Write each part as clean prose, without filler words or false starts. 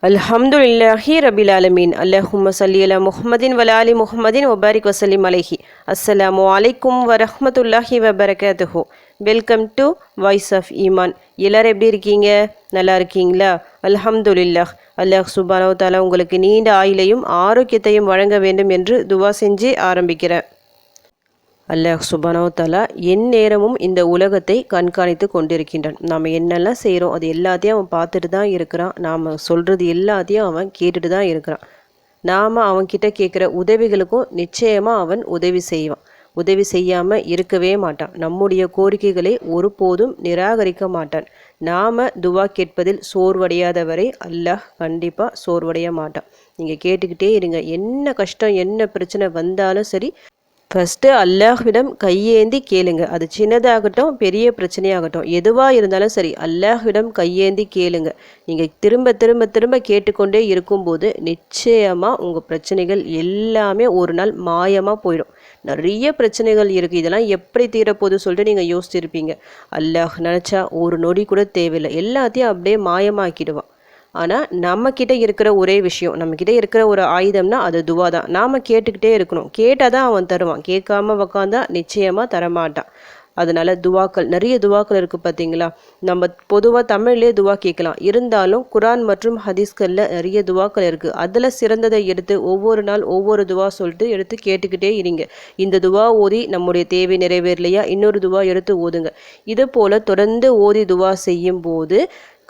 அல்ஹம்துலில்லாஹி ரபில் ஆலமீன். அல்லஹும்ம ஸல்லி அலா முஹம்மதின் வ ஆலி முஹம்மதின் வபாரிக் வசல்லிம் அலைஹி. அஸ்ஸலாமு அலைக்கும் வரஹ்மத்துல்லாஹி வபரகாத்துஹு. வெல்கம் டு வாய்ஸ் ஆஃப் ஈமான். எல்லோரும் எப்படி இருக்கீங்க? நல்லா இருக்கீங்களா? அல்ஹம்துலில்லாஹ். அல்லாஹ் சுப்ஹானஹு வ தஆலா உங்களுக்கு நீண்ட ஆயுளையும் ஆரோக்கியத்தையும் வழங்க வேண்டும் என்று துவா செஞ்சு ஆரம்பிக்கிறேன். அல்லாஹ் சுப்ஹானஹு வ தஆலா எந்நேரமும் இந்த உலகத்தை கண்காணித்து கொண்டிருக்கின்றான். நாம் என்னெல்லாம் செய்கிறோம் அது எல்லாத்தையும் அவன் பார்த்துட்டு தான் இருக்கிறான். நாம் சொல்கிறது எல்லாத்தையும் அவன் கேட்டுட்டு தான் இருக்கிறான். நாம் அவன்கிட்ட கேட்குற உதவிகளுக்கும் நிச்சயமாக அவன் உதவி செய்வான். உதவி செய்யாமல் இருக்கவே மாட்டான். நம்முடைய கோரிக்கைகளை ஒருபோதும் நிராகரிக்க மாட்டான். நாம் துவா கேட்பதில் சோர்வடையாதவரை அல்லாஹ் கண்டிப்பாக சோர்வடைய மாட்டான். நீங்கள் கேட்டுக்கிட்டே இருங்க. என்ன கஷ்டம் என்ன பிரச்சனை வந்தாலும் சரி, ஃபஸ்ட்டு அல்லாஹ்விடம் கையேந்தி கேளுங்க. அது சின்னதாகட்டும் பெரிய பிரச்சனையாகட்டும் எதுவாக இருந்தாலும் சரி அல்லாஹ்விடம் கையேந்தி கேளுங்க. நீங்கள் திரும்ப திரும்ப திரும்ப கேட்டுக்கொண்டே இருக்கும்போது நிச்சயமாக உங்கள் பிரச்சனைகள் எல்லாமே ஒரு நாள் மாயமாக போயிடும். நிறைய பிரச்சனைகள் இருக்குது, இதெல்லாம் எப்படி தீரப்போகுது சொல்லிட்டு நீங்கள் யோசிச்சிருப்பீங்க. அல்லாஹ் நினச்சா ஒரு நொடி கூட தேவையில்லை, எல்லாத்தையும் அப்படியே மாயமாக்கிடுவான். ஆனால் நம்மக்கிட்ட இருக்கிற ஒரே விஷயம், நம்மக்கிட்ட இருக்கிற ஒரு ஆயுதம்னா அது துவா தான். நாம் கேட்டுக்கிட்டே இருக்கணும். கேட்டால் தான் அவன் தருவான். கேட்காம உக்காந்தா நிச்சயமாக தரமாட்டான். அதனால் துவாக்கள் நிறைய துவாக்கள் இருக்குது பார்த்தீங்களா. நம்ம பொதுவாக தமிழ்லேயே துவா கேட்கலாம். இருந்தாலும் குரான் மற்றும் ஹதீஸ்களில் நிறைய துவாக்கள் இருக்குது. அதில் சிறந்ததை எடுத்து ஒவ்வொரு நாள் ஒவ்வொரு துவா சொல்லிட்டு எடுத்து கேட்டுக்கிட்டே இருங்க. இந்த துவா ஓதி நம்முடைய தேவை நிறைவேறலையா இன்னொரு துவா எடுத்து ஓதுங்க. இது போல் தொடர்ந்து ஓதி துவா செய்யும் போது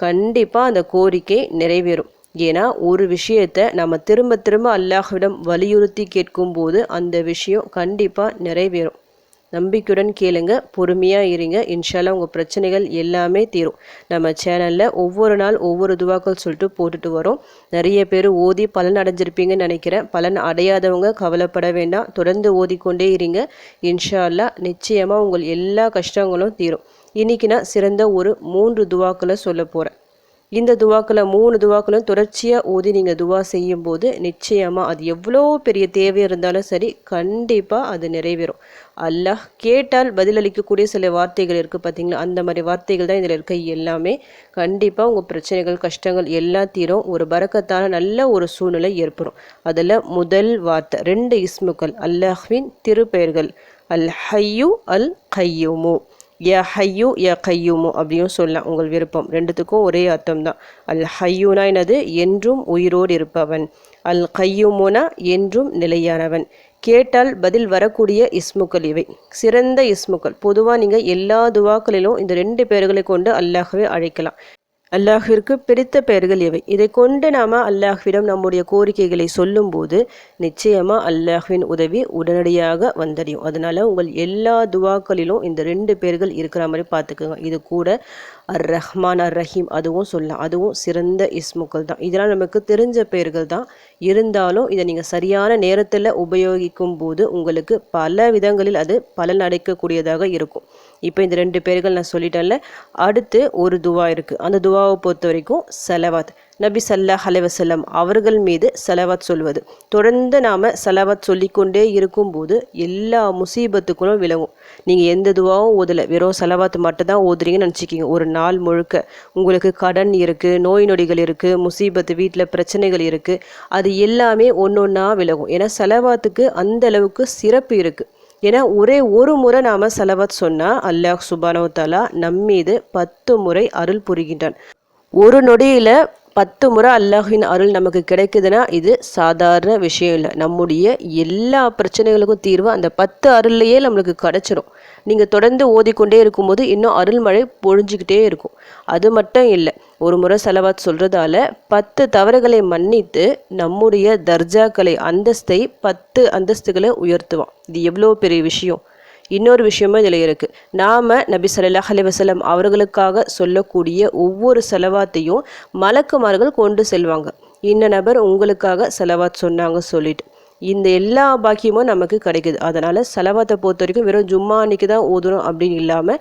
கண்டிப்பாக அந்த கோரிக்கை நிறைவேறும். ஏன்னா ஒரு விஷயத்தை நம்ம திரும்ப திரும்ப அல்லாஹ்விடம் வலியுறுத்தி கேட்கும்போது அந்த விஷயம் கண்டிப்பாக நிறைவேறும். நம்பிக்கையுடன் கேளுங்க, பொறுமையாக இருங்க. இன்ஷால்லா உங்கள் பிரச்சனைகள் எல்லாமே தீரும். நம்ம சேனலில் ஒவ்வொரு நாள் ஒவ்வொரு துவாக்கள் சொல்லிட்டு போட்டுட்டு வரோம். நிறைய பேர் ஓதி பலன் அடைஞ்சிருப்பீங்கன்னு நினைக்கிறேன். பலன் அடையாதவங்க கவலைப்பட வேண்டாம், தொடர்ந்து ஓதிக்கொண்டே இருங்க. இன்ஷால்லா நிச்சயமாக உங்கள் எல்லா கஷ்டங்களும் தீரும். இன்றைக்கி நான் சிறந்த ஒரு 3 துவாக்களை சொல்ல போகிறேன். இந்த துவாக்களை 3 துவாக்களும் தொடர்ச்சியாக ஓதி நீங்கள் துவா செய்யும்போது நிச்சயமாக அது எவ்வளோ பெரிய தேவை இருந்தாலும் சரி கண்டிப்பாக அது நிறைவேறும். அல்லாஹ் கேட்டால் பதிலளிக்கக்கூடிய சில வார்த்தைகள் இருக்குது பார்த்தீங்களா, அந்த மாதிரி வார்த்தைகள் தான் இதில் இருக்க எல்லாமே. கண்டிப்பாக உங்கள் பிரச்சனைகள் கஷ்டங்கள் எல்லாம் தீரும். ஒரு பரக்கத்தான நல்ல ஒரு சூழ்நிலை ஏற்படும். அதில் முதல் வார்த்தை 2 இஸ்முக்கள், அல்லாஹ்வின் திருப்பெயர்கள் அல் ஹய்யு அல் கையூமு. யா ஹையூ யா கையூமு அப்படியும் சொல்லலாம், உங்கள் விருப்பம். ரெண்டுத்துக்கும் ஒரே அர்த்தம் தான். அல் ஹையூனா என்னது? என்றும் உயிரோடு இருப்பவன். அல் கையூமுனா என்றும் நிலையானவன். கேட்டால் பதில் வரக்கூடிய இஸ்முக்கள் இவை, சிறந்த இஸ்முக்கள். பொதுவாக நீங்கள் எல்லா துவாக்களிலும் இந்த 2 பெயர்களை கொண்டு அல்லாஹ்வை அழைக்கலாம். அல்லாஹ்விற்கு பிடித்த பெயர்கள் இவை. இதை கொண்டு நாம் அல்லாஹ்விடம் நம்முடைய கோரிக்கைகளை சொல்லும்போது நிச்சயமாக அல்லாஹ்வின் உதவி உடனடியாக வந்தடையும். அதனால் உங்கள் எல்லா துவாக்களிலும் இந்த 2 பெயர்கள் இருக்கிற மாதிரி பார்த்துக்கோங்க. இது கூட அர் ரஹ்மான் அர் ரஹீம் அதுவும் சொல்லலாம். அதுவும் சிறந்த இஸ்முக்கள் தான். இதெல்லாம் நமக்கு தெரிஞ்ச பெயர்கள் தான். இருந்தாலும் இதை நீங்கள் சரியான நேரத்தில் உபயோகிக்கும் போது உங்களுக்கு பல விதங்களில் அது பலன் அடைக்கக்கூடியதாக இருக்கும். இப்போ இந்த 2 பெயர்கள் நான் சொல்லிட்டேன்ல. அடுத்து ஒரு துவா இருக்குது. அந்த துவாவை பொறுத்த வரைக்கும் சலவாத், நபி ஸல்லல்லாஹு அலைஹி வஸல்லம் அவர்கள் மீது சலவாத் சொல்வது. தொடர்ந்து நாம் சலவாத் சொல்லிக்கொண்டே இருக்கும்போது எல்லா முசீபத்துக்களும் விலகும். நீங்கள் எந்த துவாவும் ஓதலை, வெறும் சலவாத் மட்டும் தான் ஓதுறீங்கன்னு நினச்சிக்கிங்க. ஒரு நாள் முழுக்க உங்களுக்கு கடன் இருக்குது, நோய் நொடிகள் இருக்குது, முசீபத்து, வீட்டில் பிரச்சனைகள் இருக்குது, அது எல்லாமே ஒன்றொன்னா விலகும். ஏன்னா சலவாத்துக்கு அந்த அளவுக்கு சிறப்பு இருக்குது. ஏன்னா ஒரே ஒரு முறை நாம் சலவாத் சொன்னால் அல்லாஹ் சுப்ஹானஹு வ தஆலா நம்மீது 10 முறை அருள் புரிகின்றான். ஒரு நொடியில் 10 முறை அல்லாஹ்வின் அருள் நமக்கு கிடைக்குதுன்னா இது சாதாரண விஷயம் இல்லை. நம்முடைய எல்லா பிரச்சனைகளுக்கும் தீர்வு அந்த 10 அருள்லையே நம்மளுக்கு கிடச்சிரும். நீங்கள் தொடர்ந்து ஓதிக்கொண்டே இருக்கும்போது இன்னும் அருள்மழை பொழிஞ்சிக்கிட்டே இருக்கும். அது மட்டும் இல்லை, ஒரு முறை சலவாத் சொல்கிறதால 10 தவறுகளை மன்னித்து நம்முடைய தர்ஜாக்களை அந்தஸ்தை 10 அந்தஸ்துகளை உயர்த்துவான். இது எவ்வளோ பெரிய விஷயம். இன்னொரு விஷயமும் இதில் இருக்குது. நாம் நபி ஸல்லல்லாஹு அலைஹி வஸல்லம் அவர்களுக்காக சொல்லக்கூடிய ஒவ்வொரு செலவாத்தையும் மலக்குமார்கள் கொண்டு செல்வாங்க. இன்ன நபர் உங்களுக்காக செலவாத் சொன்னாங்க சொல்லிட்டு. இந்த எல்லா பாக்கியமும் நமக்கு கிடைக்குது. அதனால் சலவாத்தை பொறுத்த வரைக்கும் வெறும் ஜும்மா அன்னைக்கு தான் ஓதணும் அப்படின்னு இல்லாமல்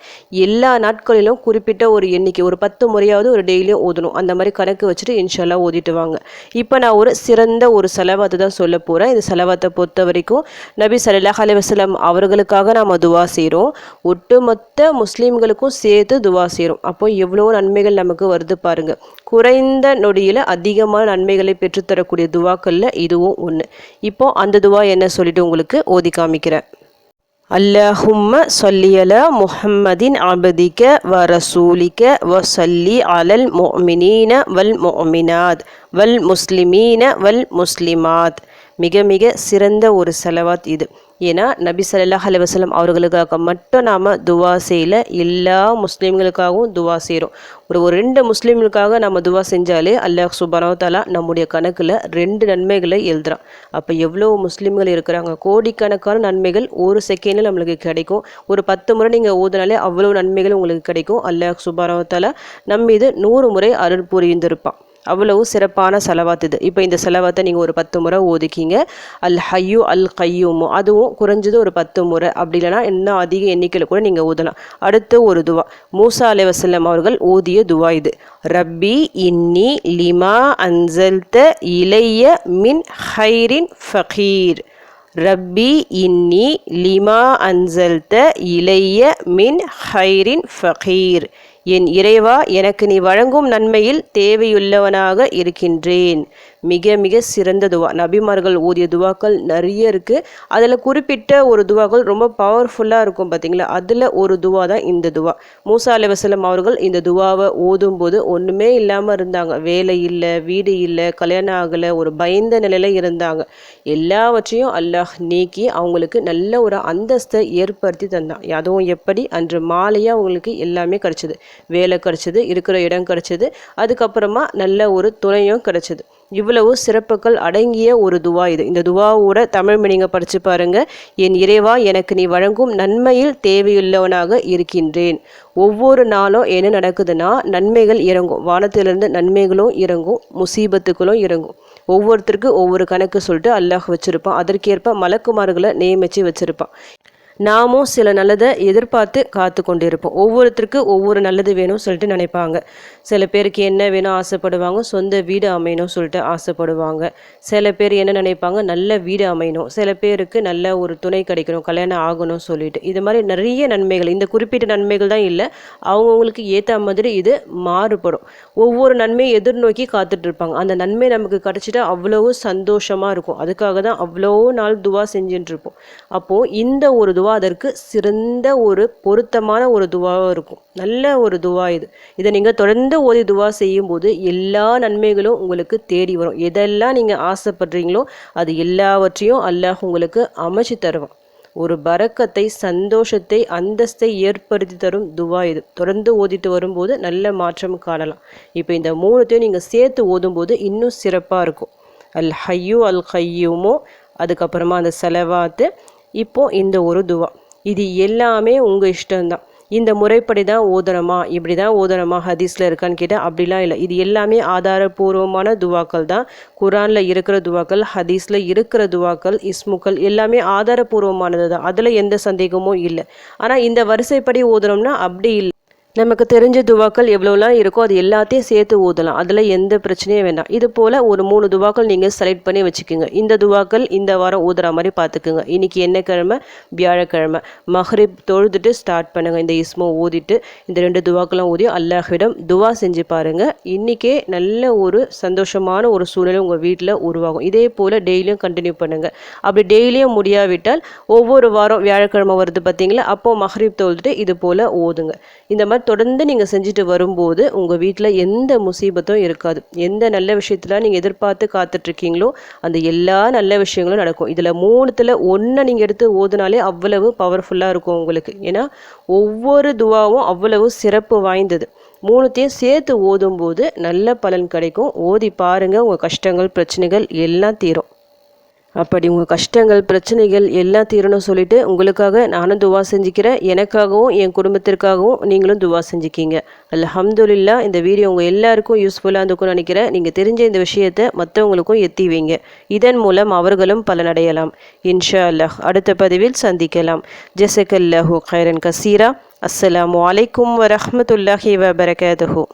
எல்லா நாட்களிலும் குறிப்பிட்ட ஒரு எண்ணிக்கை, ஒரு 10 முறையாவது ஒரு டெய்லியும் ஓதணும். அந்த மாதிரி கணக்கு வச்சுட்டு இன்ஷால்லா ஓதிட்டு வாங்க. இப்போ நான் ஒரு சிறந்த ஒரு சலவாத்தை தான் சொல்ல போகிறேன். இந்த சலவாத்தை பொறுத்த வரைக்கும் நபி ஸல்லல்லாஹு அலைஹி வஸல்லம் அவர்களுக்காக நாம் துவா செய்கிறோம். ஒட்டுமொத்த முஸ்லீம்களுக்கும் சேர்த்து துவா செய்கிறோம். அப்போ எவ்வளோ நன்மைகள் நமக்கு வருது பாருங்கள். குறைந்த நொடியில் அதிகமான நன்மைகளை பெற்றுத்தரக்கூடிய துவாக்களில் இதுவும் ஒன்று. இப்போ அந்த துவா என்ன சொல்லிட்டு உங்களுக்கு ஓதி காமிக்கிறேன். அல்லாஹும்ம ஸல்லி அலா முஹம்மதின் அப்திக வ ரசூலிக வ ஸல்லி அலல் முஃமினீன வல் முஃமினாத் வல் முஸ்லிமீன வல் முஸ்லிமாத். மிக மிக சிறந்த ஒரு செலவாத் இது. ஏன்னா நபி ஸல்லல்லாஹு அலைஹி வஸல்லம் அவர்களுக்காக மட்டும் நாம் துவா செய்யல, எல்லா முஸ்லீம்களுக்காகவும் துவா செய்கிறோம். ஒரு 2 முஸ்லீம்களுக்காக நம்ம துவா செஞ்சாலே அல்லாஹ் சுப்ஹானஹு வ தஆலா நம்முடைய கணக்கில் 2 நன்மைகளை எழுதுறான். அப்போ எவ்வளோ முஸ்லீம்கள் இருக்கிறாங்க, கோடிக்கணக்கான நன்மைகள் ஒரு செகண்டில் நம்மளுக்கு கிடைக்கும். ஒரு 10 முறை நீங்கள் ஓதுனாலே அவ்வளோ நன்மைகள் உங்களுக்கு கிடைக்கும். அல்லாஹ் சுப்ஹானஹு வ தஆலா நம் மீது 100 முறை அருள் புரிந்திருப்பான். அவ்வளவு சிறப்பான செலவாத் இது. இப்போ இந்த செலவாத்தை நீங்கள் ஒரு 10 முறை ஓதிக்கிங்க. அல் ஹய்யு அல் கையூமு, அதுவும் குறைஞ்சது ஒரு 10 முறை, அப்படி இல்லைனா இன்னும் அதிக எண்ணிக்கையில் கூட நீங்கள் ஓதலாம். அடுத்து ஒரு துவா, மூசா அலைஹிஸ்ஸலாம் அவர்கள் ஓதிய துவா இது. ரப்பி இன்னி லிமா அன்சல்த இலைய மின் ஹைரின் ஃபகீர். ரப்பி இன்னி லிமா அன்சல்த இலைய மின் ஹைரின் ஃபகீர். என் இறைவா, எனக்கு நீ வழங்கும் நன்மையில் தேவையுள்ளவனாக இருக்கின்றேன். மிக மிக சிறந்த துவா. நபிமார்கள் ஓதிய துவாக்கள் நிறைய இருக்குது. அதில் குறிப்பிட்ட ஒரு துவாக்கள் ரொம்ப பவர்ஃபுல்லாக இருக்கும் பார்த்தீங்களா, அதில் ஒரு துவா தான் இந்த துவா. மூசா அலைஹிஸ்ஸலாம் அவர்கள் இந்த துவாவை ஓதும்போது ஒன்றுமே இல்லாமல் இருந்தாங்க. வேலை இல்லை, வீடு இல்லை, கல்யாணம் ஆகலை, ஒரு பயந்த நிலையில் இருந்தாங்க. எல்லாவற்றையும் அல்லாஹ் நீக்கி அவங்களுக்கு நல்ல ஒரு அந்தஸ்தை ஏற்படுத்தி தந்தான். அதுவும் எப்படி, அன்று மாலையாக அவங்களுக்கு எல்லாமே கிடச்சிது. வேலை கிடச்சிது, இருக்கிற இடம் கிடச்சிது, அதுக்கப்புறமா நல்ல ஒரு துணையும் கிடச்சிது. இவ்வளவு சிறப்புகள் அடங்கிய ஒரு துவா இது. இந்த துவாவோட தமிழ் மீனிங்கை படித்து பாருங்க. என் இறைவா, எனக்கு நீ வழங்கும் நன்மையில் தேவையுள்ளவனாக இருக்கின்றேன். ஒவ்வொரு நாளும் என்ன நடக்குதுன்னா, நன்மைகள் இறங்கும். வானத்திலிருந்து நன்மைகளும் இறங்கும், முசீபத்துக்களும் இறங்கும். ஒவ்வொருத்தருக்கும் ஒவ்வொரு கணக்கு சொல்லிட்டு அல்லாஹ் வச்சுருப்பான். அதற்கேற்ப மலக்குமார்களை நியமித்து வச்சுருப்பான். நாமும் சில நல்லதை எதிர்பார்த்து காத்து கொண்டு இருப்போம். ஒவ்வொருத்தருக்கு ஒவ்வொரு நல்லது வேணும்னு சொல்லிட்டு நினைப்பாங்க. சில பேருக்கு என்ன வேணும் ஆசைப்படுவாங்க, சொந்த வீடு அமையணும் சொல்லிட்டு ஆசைப்படுவாங்க. சில பேர் என்ன நினைப்பாங்க, நல்ல வீடு அமையணும். சில பேருக்கு நல்ல ஒரு துணை கிடைக்கணும், கல்யாணம் ஆகணும் சொல்லிட்டு. இது மாதிரி நிறைய நன்மைகள், இந்த குறிப்பிட்ட நன்மைகள் தான் இல்லை, அவங்கவுங்களுக்கு ஏற்ற மாதிரி இது மாறுபடும். ஒவ்வொரு நன்மையை எதிர்நோக்கி காத்துட்டு இருப்பாங்க. அந்த நன்மை நமக்கு கிடைச்சிட்டா அவ்வளவு சந்தோஷமாக இருக்கும். அதுக்காக தான் அவ்வளோ நாள் துவா செஞ்சுட்டு இருப்போம். அப்போது இந்த ஒரு துவா அதற்கு சிறந்த ஒரு பொருத்தமான ஒரு துவாவாக இருக்கும். நல்ல ஒரு துவா இது. இதை நீங்கள் தொடர்ந்து ஓதி துவா செய்யும்போது எல்லா நன்மைகளும் உங்களுக்கு தேடி வரும். எதெல்லாம் நீங்கள் ஆசைப்படுறீங்களோ அது எல்லாவற்றையும் அல்லாஹ் உங்களுக்கு அமைச்சு தருவான். ஒரு பரக்கத்தை, சந்தோஷத்தை, அந்தஸ்தை ஏற்படுத்தி தரும் துவா இது. தொடர்ந்து ஓதிட்டு வரும்போது நல்ல மாற்றம் காணலாம். இப்போ இந்த 3த்தையும் நீங்கள் சேர்த்து ஓதும்போது இன்னும் சிறப்பாக இருக்கும். அல் ஹய்யூ அல் கையூமோ, அதுக்கப்புறமா அந்த செலவாத்து, இப்போது இந்த ஒரு துவா. இது எல்லாமே உங்கள் இஷ்டம்தான். இந்த முறைப்படி தான் ஓதணுமா, இப்படி தான் ஓதணுமா, ஹதீஸில் இருக்கான்னு கேட்டால் அப்படிலாம் இல்லை. இது எல்லாமே ஆதாரபூர்வமான துவாக்கள் தான். குரானில் இருக்கிற துவாக்கள், ஹதீஸில் இருக்கிற துவாக்கள், இஸ்முக்கள் எல்லாமே ஆதாரபூர்வமானது தான். அதில் எந்த சந்தேகமும் இல்லை. ஆனால் இந்த வரிசைப்படி ஓதணும்னா அப்படி இல்லை. நமக்கு தெரிஞ்ச துவாக்கள் எவ்வளோலாம் இருக்கோ அது எல்லாத்தையும் சேர்த்து ஓதலாம். அதில் எந்த பிரச்சனையும் வேண்டாம். இது போல் ஒரு 3 துவாக்கள் நீங்கள் செலக்ட் பண்ணி வச்சுக்கோங்க. இந்த துவாக்கள் இந்த வாரம் ஓதுற மாதிரி பார்த்துக்குங்க. இன்றைக்கி என்ன கிழமை? வியாழக்கிழமை. மஹ்ரிப் தொழுதுட்டு ஸ்டார்ட் பண்ணுங்கள். இந்த இஸ்மோ ஓதிட்டு இந்த 2 துவாக்கெல்லாம் ஓதி அல்லாஹ்விடம் துவா செஞ்சு பாருங்கள். இன்றைக்கே நல்ல ஒரு சந்தோஷமான ஒரு சூழ்நிலை உங்கள் வீட்டில் உருவாகும். இதே போல் டெய்லியும் கண்டினியூ பண்ணுங்கள். அப்படி டெய்லியும் முடியாவிட்டால் ஒவ்வொரு வாரம் வியாழக்கிழமை வருது பார்த்தீங்களா, அப்போது மஹ்ரிப் தொழுதுட்டு இது போல் ஓதுங்க. இந்த மாதிரி தொடர்ந்து நீங்கள் செஞ்சுட்டு வரும்போது உங்கள் வீட்டில் எந்த முசீபத்தும் இருக்காது. எந்த நல்ல விஷயத்தில் நீங்கள் எதிர்பார்த்து காத்துட்ருக்கீங்களோ அந்த எல்லா நல்ல விஷயங்களும் நடக்கும். இதில் 3த்தில் 1 நீங்கள் எடுத்து ஓதுனாலே அவ்வளவு பவர்ஃபுல்லாக இருக்கும் உங்களுக்கு. ஏன்னா ஒவ்வொரு துவாவும் அவ்வளவு சிறப்பு வாய்ந்தது. 3த்தையும் சேர்த்து ஓதும்போது நல்ல பலன் கிடைக்கும். ஓதி பாருங்கள், உங்கள் கஷ்டங்கள் பிரச்சனைகள் எல்லாம் தீரும். அப்படி உங்கள் கஷ்டங்கள் பிரச்சனைகள் எல்லாம் தீரணும் சொல்லிட்டு உங்களுக்காக நானும் துவா செஞ்சுக்கிறேன். எனக்காகவும் என் குடும்பத்திற்காகவும் நீங்களும் துவா செஞ்சுக்கிங்க. அல்ஹம்துலில்லாஹ். இந்த வீடியோ உங்கள் எல்லாருக்கும் யூஸ்ஃபுல்லாக இருந்துக்கும்னு நினைக்கிறேன். நீங்கள் தெரிஞ்ச இந்த விஷயத்தை மற்றவங்களுக்கும் எத்தி வைங்க. இதன் மூலம் அவர்களும் பலனடையலாம். இன்ஷா அல்லாஹ். அடுத்த பதிவில் சந்திக்கலாம். ஜஸக்கல்லாஹு கைரன் கசீரா. அஸ்ஸலாமு அலைக்கும் வரஹ்மத்துல்லாஹி வபரகாதுஹு.